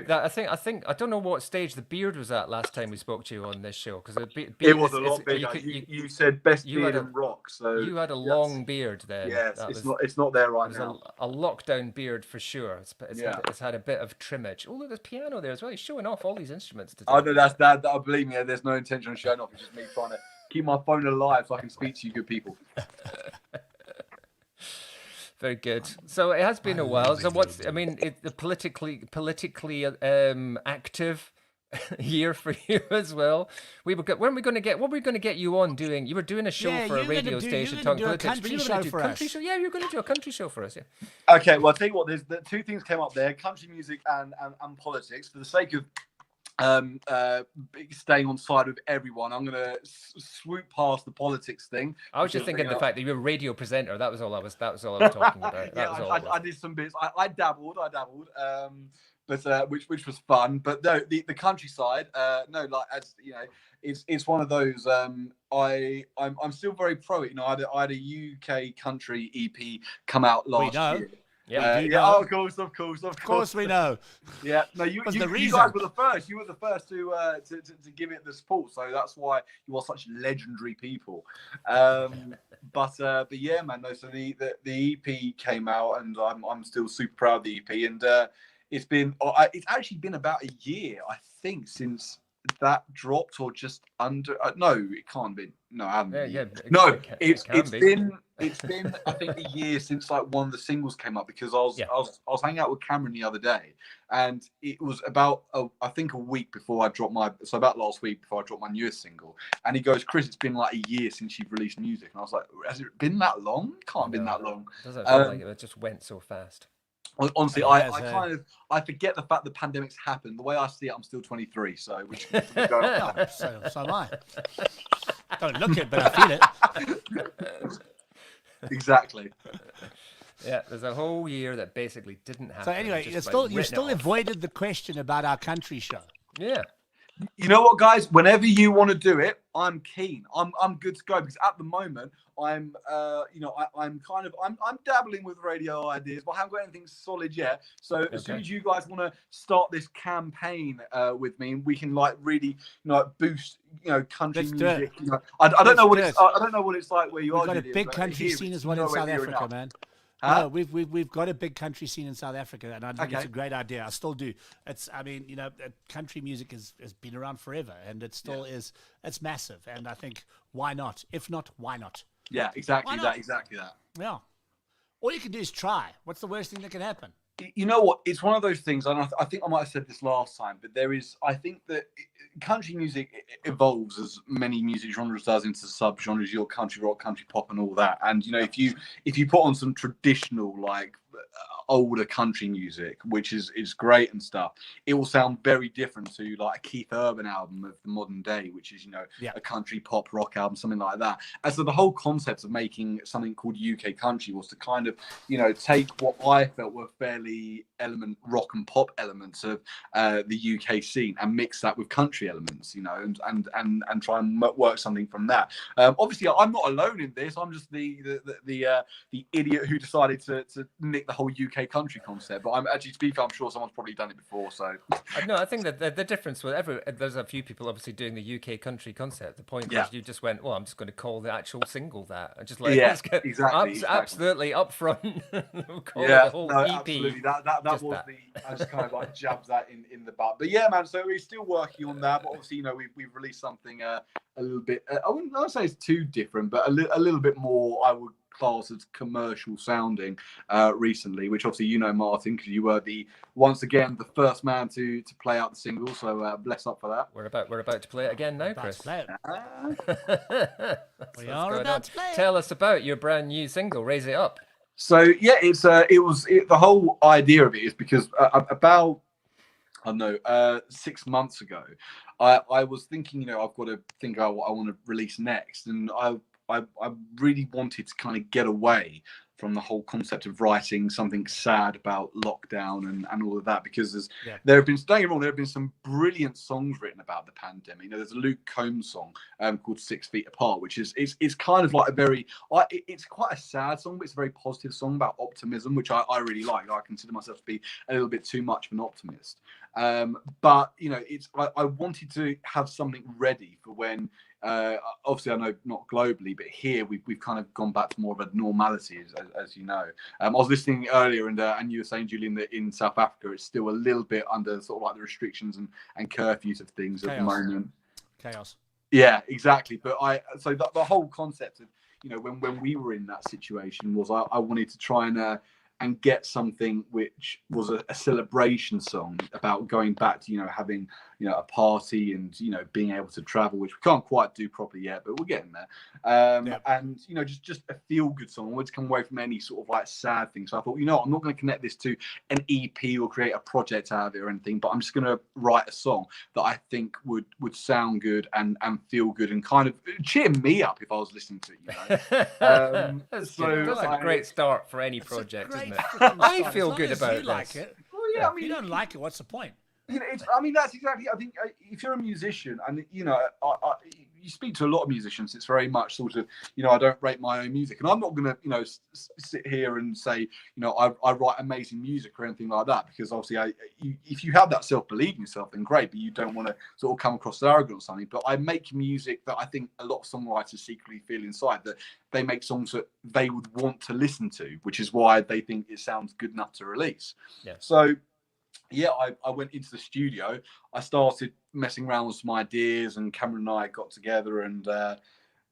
I think I don't know what stage the beard was at last time we spoke to you on this show because it was a lot bigger. You said best beard in rock, so you had a long beard then. Yes, it's not there right now. A lockdown beard for sure. It's had a bit of trimmage. Oh, look, there's piano there as well. He's showing off all these instruments today. I know that's that. I believe me. There's no intention of showing off. It's just me trying to keep my phone alive so I can speak to you, good people. Very good. So it has been a while. So the politically active year for you as well. What were we going to get you on doing? You were doing a show for a radio station talking politics. Country show for us. Yeah, you're going to do a country show for us. Yeah. Okay. Well, I'll tell you what. There's the two things came up there: country music and politics. For the sake of staying on side with everyone, I'm gonna swoop past the politics thing. I was just thinking the fact that you're a radio presenter. That was all I was talking about. I did some bits. I dabbled. But which was fun. But no, the countryside. No, like as you know, it's one of those. I'm still very pro it. You know, I had a UK country EP come out last year. Yeah. Yeah. Of course. Of course we know. Yeah. No, you guys were the first. You were the first to give it the support. So that's why you are such legendary people. But yeah, man. No. So the EP came out, and I'm still super proud of the EP. And it's actually been about a year, I think, since that dropped, or just under. No, it can't be. No, I haven't. It's been I think a year since like one of the singles came up, because I was hanging out with Cameron the other day, and it was about I think a week before I dropped about last week before I dropped my newest single, and he goes, Chris, it's been like a year since you've released music, and I was like, has it been that long? Can't have been that long. Doesn't feel like it just went so fast. Honestly, I forget the fact that pandemics happen. The way I see it, I'm still 23, so which go. So am I. Don't look it, but I feel it. Exactly. Yeah, there's a whole year that basically didn't happen. So anyway, you still avoided the question about our country show. Yeah. You know what, guys? Whenever you want to do it, I'm keen. I'm good to go, because at the moment I'm dabbling with radio ideas, but I haven't got anything solid yet. So as soon as you guys want to start this campaign with me, we can like really boost country music. I don't know what it's like where you are. We've got a big country scene as well in South Africa, man. No, we've got a big country scene in South Africa, and I think it's a great idea. I still do. Country music has been around forever, and it still is. It's massive, and I think why not? If not, why not? Yeah, exactly that. Yeah. All you can do is try. What's the worst thing that can happen? You know what? It's one of those things, and I think I might have said this last time, but I think that country music evolves as many music genres does into sub-genres, your country rock, country pop, and all that. And if you put on some traditional like older country music, which is great and stuff, it will sound very different to like a Keith Urban album of the modern day, which is a country pop rock album, something like that. And so the whole concept of making something called UK country was to kind of take what I felt were fairly rock and pop elements of the UK scene and mix that with country elements, and try and work something from that. Obviously I'm not alone in this. I'm just the idiot who decided to nick the whole UK country concept, but I'm actually, to be fair, I'm sure someone's probably done it before. So no, I think that the difference with there's a few people obviously doing the UK country concept. The point is you just went, well, I'm just going to call the actual single that, and just like exactly. Absolutely up front. Call the whole EP. Absolutely. That was I just kind of like jabbed that in the butt. But yeah, man. So we're still working on that. But obviously, we've released something a little bit. I wouldn't say it's too different, but a little bit more. I would class as commercial sounding recently, which obviously Martin, because you were once again the first man to play out the single, so bless up for that. We're about to play it again now, Chris. We are about to play it. Tell us about your brand new single, Raise It Up. So yeah, the whole idea of it is because about 6 months ago, I was thinking, I've got to think about what I want to release next, and I really wanted to kind of get away from the whole concept of writing something sad about lockdown and all of that, because there have been, don't get me wrong, there have been some brilliant songs written about the pandemic. There's a Luke Combs song called 6 Feet Apart, which is kind of like it's quite a sad song, but it's a very positive song about optimism, which I really like. I consider myself to be a little bit too much of an optimist. But I wanted to have something ready for when, obviously I know not globally, but here we've kind of gone back to more of a normality, as you know. I was listening earlier, and you were saying, Julian, that in South Africa it's still a little bit under sort of like the restrictions and curfews of things at the moment. Chaos. Yeah, exactly. But so the whole concept of when we were in that situation was I wanted to try and get something which was a celebration song about going back to having a party and being able to travel, which we can't quite do properly yet, but we're getting there. And just a feel good song. I wanted to come away from any sort of like sad thing. So I thought, I'm not going to connect this to an EP or create a project out of it or anything, but I'm just going to write a song that I think would sound good and feel good and kind of cheer me up if I was listening to it. That's a great start for any project, isn't it? I feel good about this. Like it. Well, yeah, I mean, if you don't like it, what's the point? That's exactly. I think if you're a musician and you speak to a lot of musicians, it's very much sort of, I don't rate my own music, and I'm not going to, sit here and say, I write amazing music or anything like that, because obviously, if you have that self-belief in yourself, then great, but you don't want to sort of come across as arrogant or something. But I make music that I think a lot of songwriters secretly feel inside, that they make songs that they would want to listen to, which is why they think it sounds good enough to release. Yeah. So, yeah, I went into the studio. I started messing around with some ideas, and Cameron and I got together, and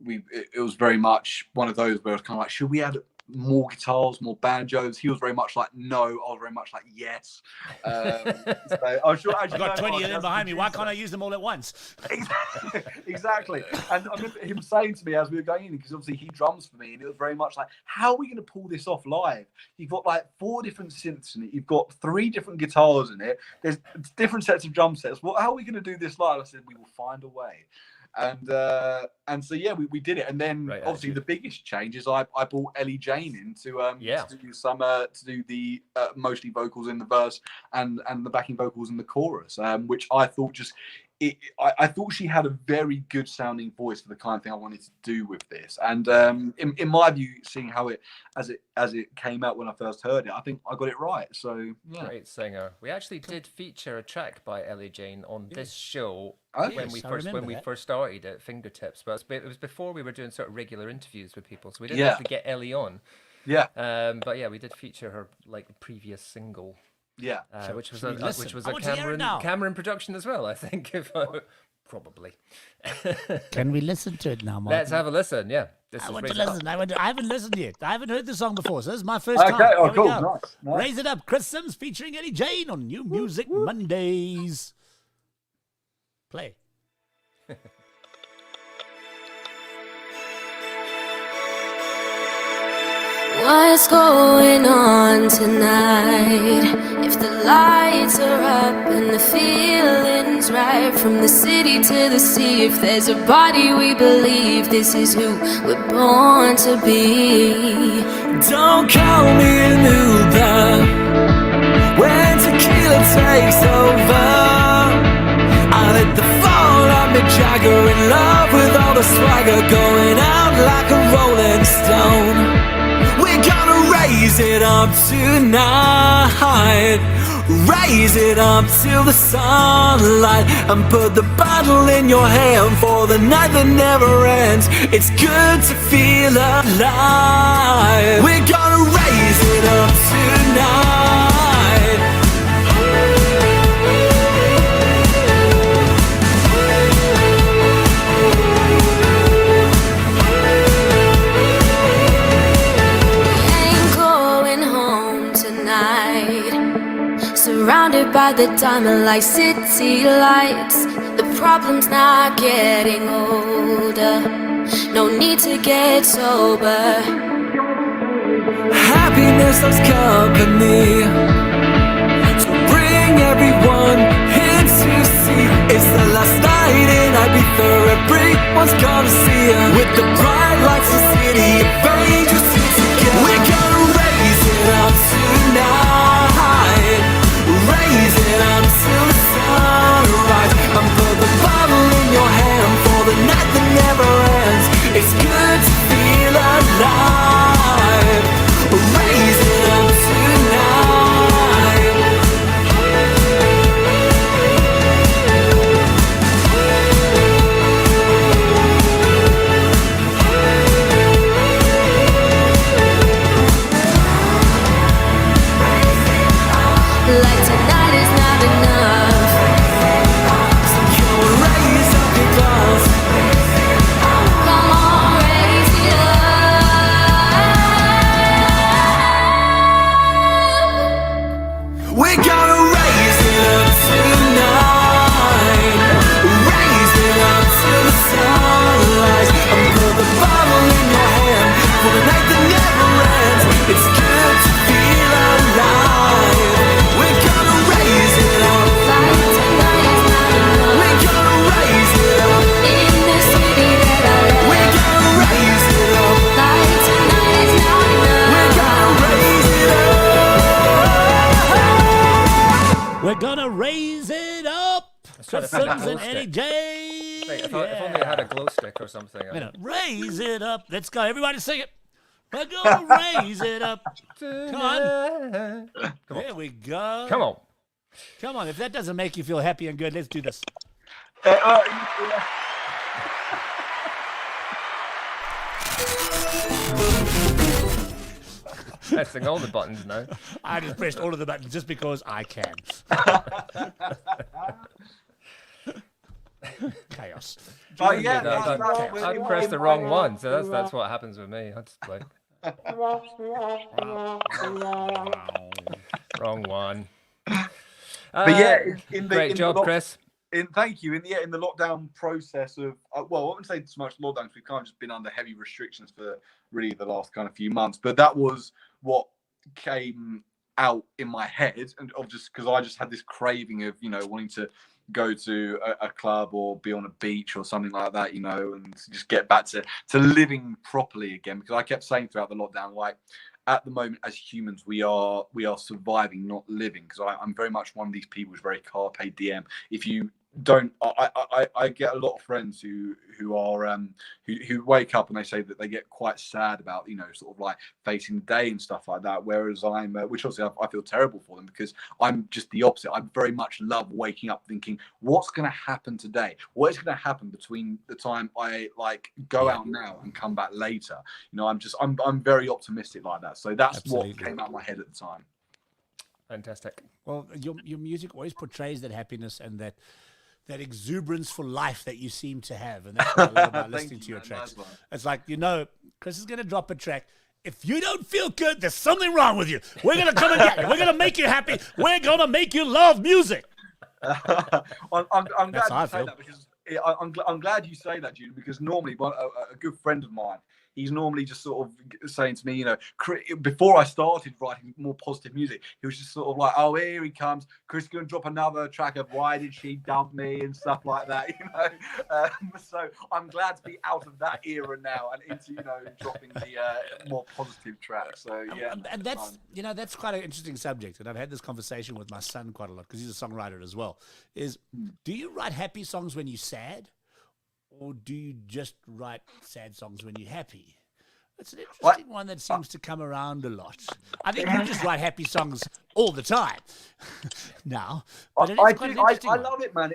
it was very much one of those where I was kind of like, should we add more guitars, more banjos? He was very much like, no. I was very much like, yes. So I'm sure, I've got 20 of them behind me. Why can't I use them all at once? Exactly. And I remember him saying to me as we were going in, because obviously he drums for me, and it was very much like, how are we going to pull this off live? You've got like 4 different synths in it. You've got 3 different guitars in it. There's different sets of drum sets. Well, how are we going to do this live? I said, we will find a way. And so yeah, we did it, and then obviously the biggest change is I brought Ellie Jane in to do some to do the mostly vocals in the verse and the backing vocals in the chorus, which I thought I thought she had a very good sounding voice for the kind of thing I wanted to do with this. And in my view, seeing how it came out when I first heard it, I think I got it right. So yeah. Great singer. We actually did feature a track by Ellie Jane on this show when we first started at Fingertips, but it was before we were doing sort of regular interviews with people, so we didn't actually get Ellie on. Yeah. But yeah, we did feature her like previous single. Yeah, which was a Cameron production as well, I think. Probably. Can we listen to it now, Martin? Let's have a listen. Yeah, I want to listen. I haven't listened yet. I haven't heard the song before, so this is my first time. Okay, cool, nice. Raise it up, Chris Sims featuring Ellie Jane on New Music Mondays. Play. What's going on tonight? If the lights are up and the feeling's right, from the city to the sea, if there's a body we believe, this is who we're born to be. Don't call me an Uber when tequila takes over. I let the fall on me Jagger, in love with all the swagger, going out like a rolling stone. We're gonna raise it up tonight, raise it up till the sunlight, and put the bottle in your hand for the night that never ends. It's good to feel alive. We're gonna raise it up tonight. Surrounded by the diamond like city lights, the problem's not getting older. No need to get sober. Happiness loves company, so bring everyone here to see. It's the last night in Ibiza, everyone's gonna see her. With the bright lights, the city of angels sing together. We're gonna raise it up tonight, raise it up till the sunrise, and put the bottle in your hand for the night that never ends. It's good to feel alive. Raise it up tonight. Like tonight is not enough, So come raise up your glass. come on, raise it up. We're gonna raise it up tonight, raise it up till the sunrise, and put the bottle in your hand for the night that never ends. It's good to feel alive. We're gonna raise it up. Like tonight is not enough, We're gonna raise it up. in the city that I love. We're gonna raise it up. Like tonight is not We're enough. gonna raise it up. We're gonna raise it up. Chris Sims and Ellie Jane. If only I had a glow stick or something. Raise it up. Let's go. Everybody sing it. We're going to raise it up. Come on. There we go. Come on. Come on. If that doesn't make you feel happy and good, let's do this. Pressing all the buttons now. I just pressed all of the buttons just because I can. Chaos. I pressed the wrong one, so that's what happens with me. I just like wrong one. But yeah, great job, Chris. Thank you. In the lockdown process of, well, I wouldn't say so much lockdown because we've kind of just been under heavy restrictions for really the last kind of few months. But that was what came out in my head, and of just because I just had this craving of, wanting to go to a club or be on a beach or something like that, and just get back to living properly again. Because I kept saying throughout the lockdown, like, at the moment as humans, we are surviving, not living. Because I'm very much one of these people who's very carpe diem. If you don't, I get a lot of friends who wake up and they say that they get quite sad about sort of like facing the day and stuff like that, whereas I'm which obviously I feel terrible for them, because I'm just the opposite. I very much love waking up thinking, what's going to happen today, what is going to happen between the time I go out now and come back later. I'm very optimistic like that, so that's Absolutely. What came out of my head at the time. Fantastic. Well, your music always portrays that happiness and that exuberance for life that you seem to have. And that's what I love about listening to your tracks. It's like, Chris is going to drop a track. If you don't feel good, there's something wrong with you. We're going to come and get you. We're going to make you happy. We're going to make you love music. I'm glad you say that, because I'm glad you say that, Julian, because normally a good friend of mine, he's normally just sort of saying to me, before I started writing more positive music, he was just sort of like, oh, here he comes. Chris is going to drop another track of Why Did She Dump Me and stuff like that, So I'm glad to be out of that era now and into, dropping the more positive tracks. So, yeah. And that's quite an interesting subject. And I've had this conversation with my son quite a lot, because he's a songwriter as well. Do you write happy songs when you're sad? Or do you just write sad songs when you're happy? It's an interesting one that seems to come around a lot. I think you just write happy songs all the time now. But I love it, man.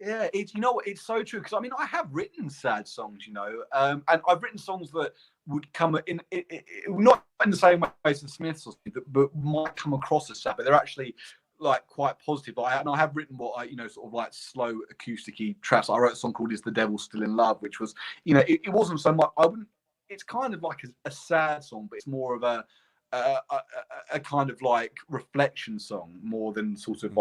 It's so true. Because I have written sad songs, and I've written songs that would come in not in the same way as the Smiths or something, but might come across as sad, but they're actually quite positive. And I have written what sort of slow acoustic-y tracks. I wrote a song called "Is the Devil Still in Love," which was, it wasn't so much. It's kind of like a sad song, but it's more of a kind of reflection song more than sort of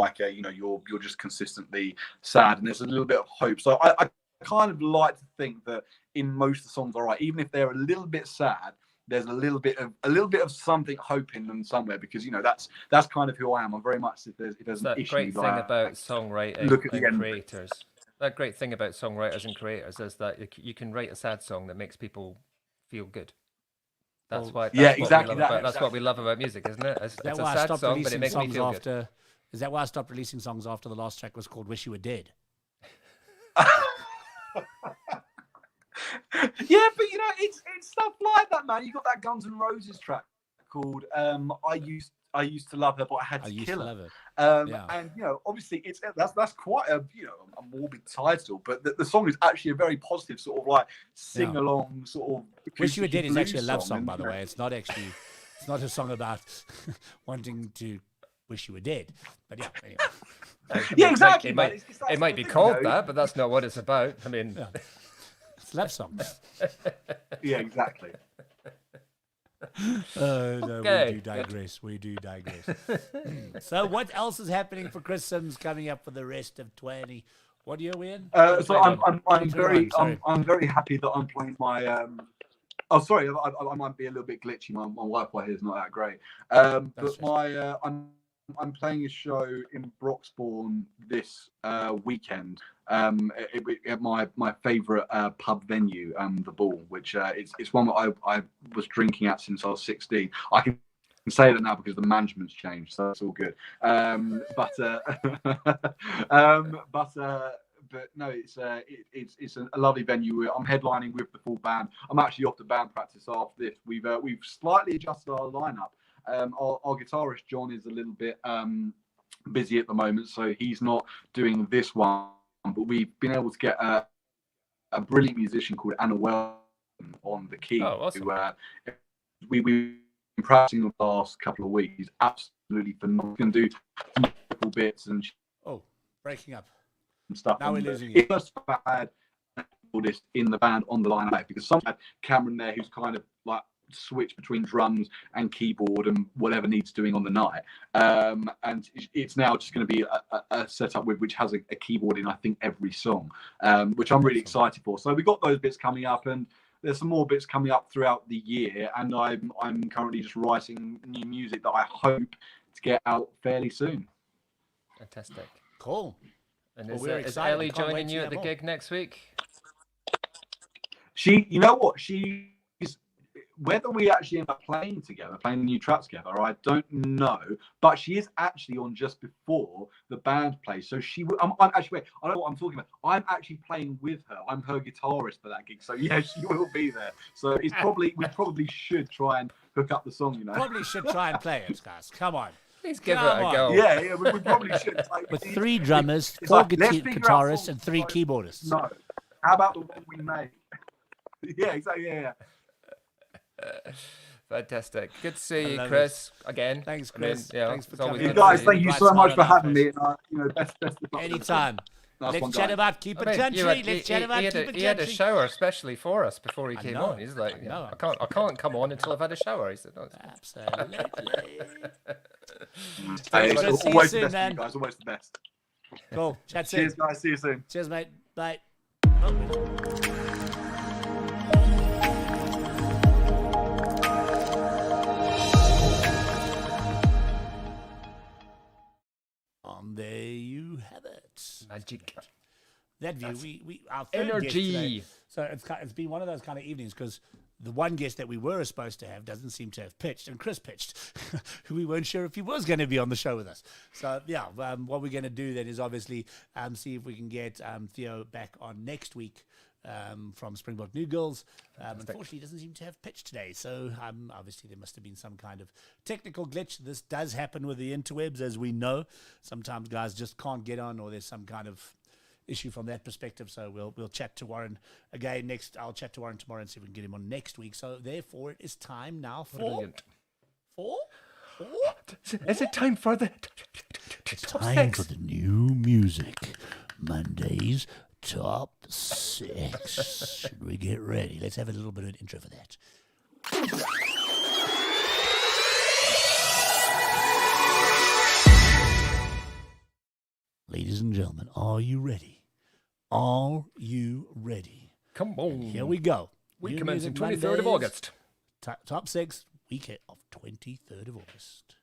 you're just consistently sad, and there's a little bit of hope. So I kind of like to think that in most of the songs I write, even if they're a little bit sad, there's a little bit of something hope in them somewhere, because that's kind of who I am. I'm very much if there's an issue. Great thing about songwriting and creators. That great thing about songwriters and creators is that you can write a sad song that makes people feel good. That's what we love about music, isn't it? It's a sad song, but it makes me feel good. Is that why I stopped releasing songs after the last track was called "Wish You Were Dead"? Yeah, but it's stuff like that, man. You got that Guns N' Roses track called I used to love her, but I had to kill her. And obviously that's quite a morbid title, but the song is actually a very positive sort of sing along sort of. "Wish You Were Dead" is actually a love song, by the way. It's not a song about wanting to wish you were dead. But yeah, anyway. Yeah, exactly. It might be called that, but that's not what it's about. I mean, it's love songs. Yeah, exactly. No, we do digress. So what else is happening for Chris Sims coming up for the rest of 20? What year are we in? So I'm very happy that I'm playing my oh, sorry, I might be a little bit glitchy. My Wi-Fi here is not that great. But I'm playing a show in Broxbourne this weekend at my favourite pub venue, the Ball, which it's one that I was drinking at since I was 16. I can say that now because the management's but no, it's a lovely venue. I'm headlining with the full band. I'm actually off to band practice after this. We've slightly adjusted our lineup. Our guitarist John is a little bit busy at the moment, so he's not doing this one. But we've been able to get a brilliant musician called Anna Well on the key. Oh, awesome. We've been practicing the last couple of weeks. He's absolutely phenomenal. Can do little bits and breaking up stuff. Now we're losing you. It was bad this in the band on the lineup because some had Cameron there who's kind of like switch between drums and keyboard and whatever needs doing on the night. And it's now just going to be a setup which has a keyboard in I think every song, which I'm really excited for. So we got those bits coming up, and there's some more bits coming up throughout the year, and I'm currently just writing new music that I hope to get out fairly soon. Fantastic. Cool. And Is Ellie joining you at the gig next week? You know what? Whether we actually end up playing together, playing the new track together, I don't know. But she is actually on just before the band plays. So I'm actually, wait, I don't know what I'm talking about. I'm actually playing with her. I'm her guitarist for that gig. So yeah, she will be there. So we probably should try and hook up the song, you know. Probably should try and play it, guys. Come on. Please give it a go. Yeah, we probably should. With 3 drummers, 4 guitarists, and 3 keyboardists. No. How about the one we made? Yeah, exactly. Yeah. Fantastic. Good to see you, Chris. Again. Thanks, Chris. Thanks for coming. You guys, thank you so much for having me. And, best of luck. Anytime. Let's chat about keep it country. Let's chat about keep it country. He had a shower especially for us before he came on. He's like, I can't come on until I've had a shower. He said, no, absolutely. It's always the best, you guys. Always the best. Cool. Chat soon. Cheers, guys. See you soon. Cheers, mate. Bye. There you have it. Magic. That view, we our energy. So it's been one of those kind of evenings because the one guest that we were supposed to have doesn't seem to have pitched, and Chris pitched, who we weren't sure if he was going to be on the show with us. So yeah, what we're going to do then is obviously see if we can get Theo back on next week. From Springbok New Girls. Unfortunately, he doesn't seem to have pitched today. So obviously there must have been some kind of technical glitch. This does happen with the interwebs, as we know. Sometimes guys just can't get on, or there's some kind of issue from that perspective. So we'll chat to Warren again next. I'll chat to Warren tomorrow and see if we can get him on next week. So therefore, it is time now for... Is it time for the... It's time for the new music. Mondays... Top 6. Should we get ready? Let's have a little bit of an intro for that. Ladies and gentlemen, are you ready? Are you ready? Come on. And here we go. We commence on 23rd of August. Top 6, weekend of 23rd of August.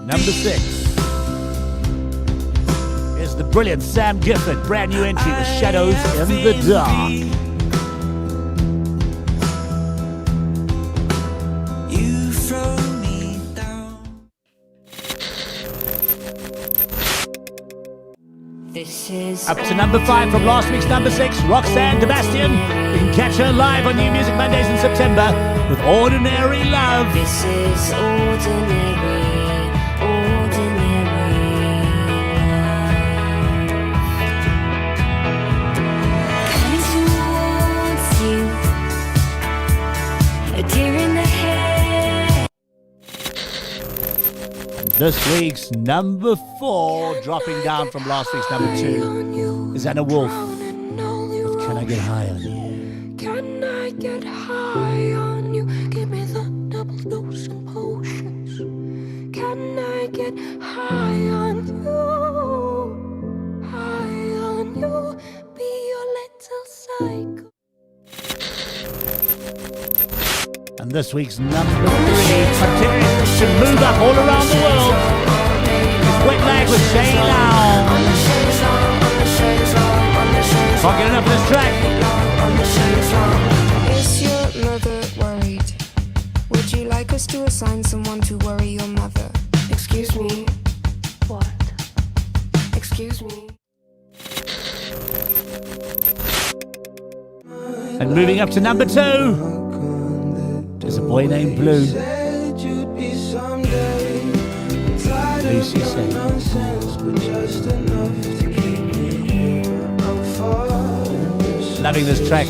Number 6 is the brilliant Sam Gifford, brand new entry with Shadows in the Dark. You throw me down. This is up to number 5 from last week's number 6, Roxanne Sebastian. You can catch her live on New Music Mondays in September with Ordinary Love. This is ordinary. This week's number 4, dropping down from last week's number 2, is Anna Wolf with Can I Get High on You? Can I get high on you? Give me the double dose of potions. Can I get high on you? High on you, be your little psycho. And this week's number 3 continues to move up all around the world. It's Wet Lag with Shay Now. Can't get enough of this track. Is your mother worried Would you like us to assign someone to worry your mother? Excuse me. What? Excuse me. And moving up to number 2, there's a boy named Blue. Lucy said. Loving this track.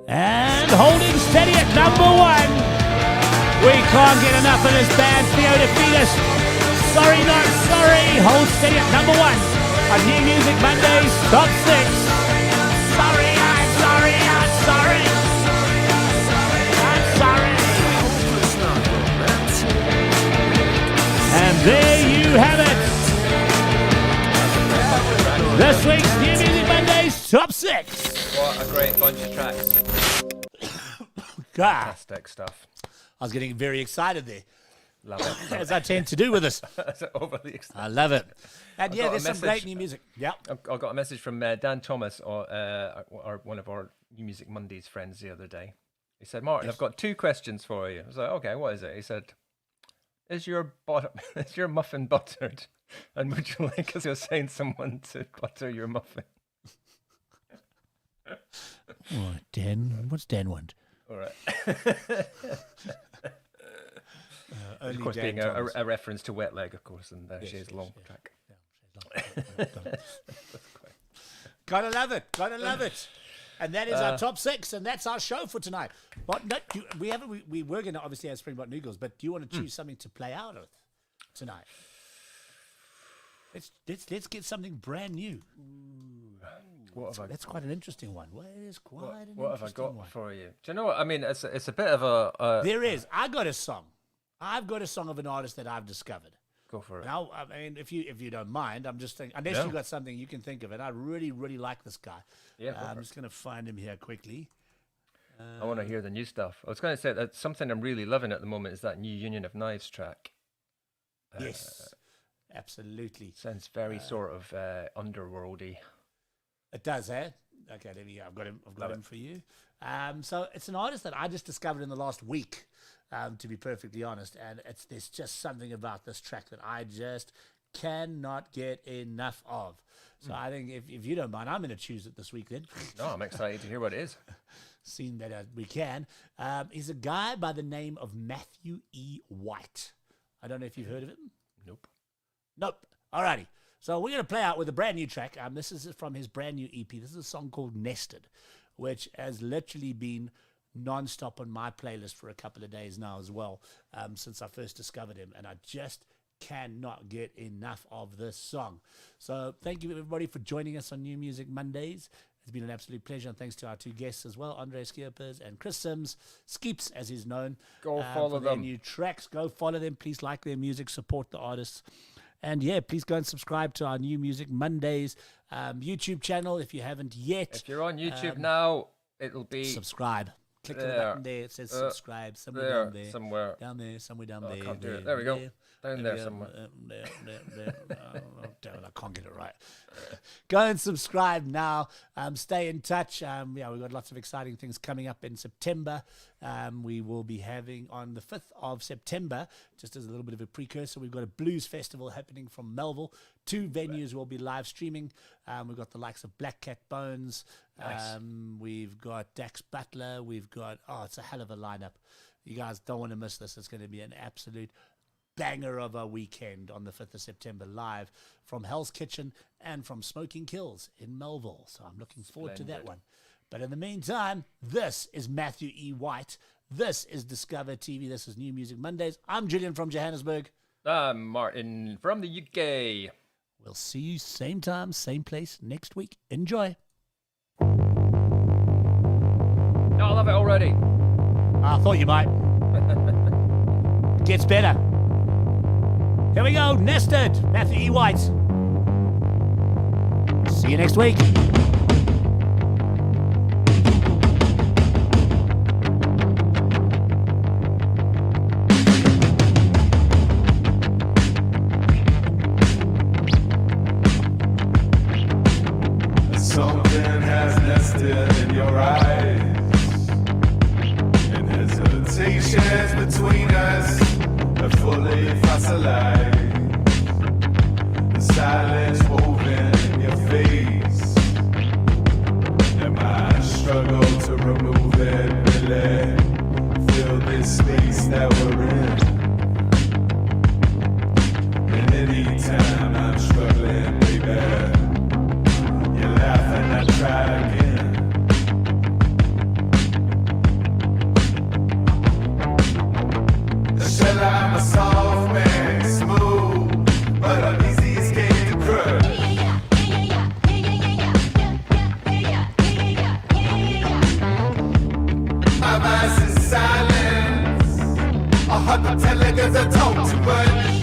And holding steady at number 1. We can't get enough of this band, Theo Defeatus. Sorry, not sorry. Hold steady at number 1 on New Music Mondays Top 6. Sorry, I'm sorry, I'm sorry. I'm sorry. And there you have it. This week's New Music Mondays Top 6. What a great bunch of tracks. God. Fantastic stuff. I was getting very excited there. Love it. As I tend to do with this. Overly excited. I love it. And yeah, got a there's some message. great new music. Yeah. I got a message from Dan Thomas, or one of our New Music Mondays friends the other day. He said, Martin, I've got 2 questions for you. I was like, okay, what is it? He said, is your muffin buttered? And would you like us to assign someone to butter your muffin? Oh, Dan. What's Dan want? All right. Only Of course, Dan being Thomas. a reference to Wet Leg, of course, and She's Long track. Gotta love it. Gotta love it. And that is our top 6, and that's our show for tonight. But no, we were going to obviously have Springbok Noodles, but do you want to choose something to play out of tonight? Let's get something brand new. That's quite an interesting one. Well, it is quite an interesting one. What have I got for you? Do you know what I mean? It's a bit of a. There is. I got a song. I've got a song of an artist that I've discovered. Go for it. Now, I mean, if you don't mind, I'm just thinking, unless you've got something you can think of, and I really, really like this guy. Yeah, I'm just going to find him here quickly. I want to hear the new stuff. I was going to say that something I'm really loving at the moment is that new Union of Knives track. Yes, absolutely. Sounds very sort of underworldy. It does, eh? Okay, there we go. I've got him for you. So it's an artist that I just discovered in the last week, to be perfectly honest. And there's just something about this track that I just cannot get enough of. So I think if you don't mind, I'm going to choose it this week then. No, I'm excited to hear what it is. Seeing that we can. He's a guy by the name of Matthew E. White. I don't know if you've heard of him. Nope. Alrighty. So we're going to play out with a brand new track. This is from his brand new EP. This is a song called Nested, which has literally been non-stop on my playlist for a couple of days now as well, since I first discovered him. And I just cannot get enough of this song. So thank you, everybody, for joining us on New Music Mondays. It's been an absolute pleasure, and thanks to our 2 guests as well, Andre Sxeeps and Chris Sims, Sxeeps as he's known. Go follow for their them. new tracks. Go follow them. Please like their music, support the artists. And yeah, please go and subscribe to our New Music Mondays YouTube channel if you haven't yet. If you're on YouTube now, it'll be subscribe. Click the button there. It says subscribe. Somewhere there, down there. somewhere. Down there. Somewhere down I there. can't do it. There we go. Down there we go. somewhere. There. Damn it, I can't get it right. Go and subscribe now. Stay in touch. We've got lots of exciting things coming up in September. We will be having on the 5th of September, just as a little bit of a precursor, we've got a blues festival happening from Melville. 2 venues will be live streaming. We've got the likes of Black Cat Bones. Nice. We've got Dax Butler. We've got, it's a hell of a lineup. You guys don't want to miss this. It's going to be an absolute banger of a weekend on the 5th of September, live from Hell's Kitchen and from Smoking Kills in Melville. So I'm looking forward to that one. But in the meantime, this is Matthew E. White. This is DiscovrTV. This is New Music Mondays. I'm Julian from Johannesburg. I'm Martin from the UK. We'll see you same time, same place next week. Enjoy. Oh, I love it already. I thought you might. Gets better. Here we go. Nested. Matthew E. White. See you next week. distance between us are fully fossilized. The silence woven in your face, and my struggle to remove it really fill this space that we're in. And anytime I'm struggling, baby, you laugh and I try again. Shall I'm a soft man, smooth, but uneasy escape the crowd. My voice is silence. A heart that tell niggas I talk too much.